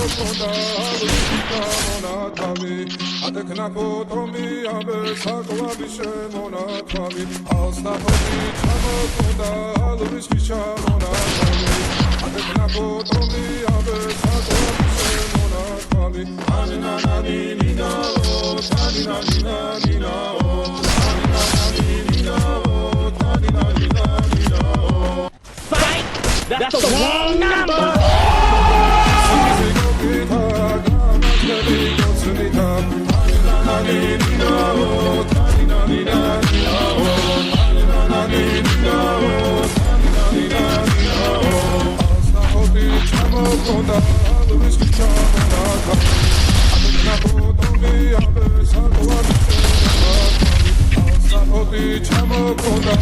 ჩამოყონდა მონათავი ატეკნა ფოტომი აბე საკვაბი შემონათავი ალსნაფოთი ჩამოყონდა ალვისკი ჩამონათავი ატეკნა ფოტომი აბე საკვაბი შემონათავი ანინანინინაო თანინანინანინაო That's the wrong number! Chamo konda,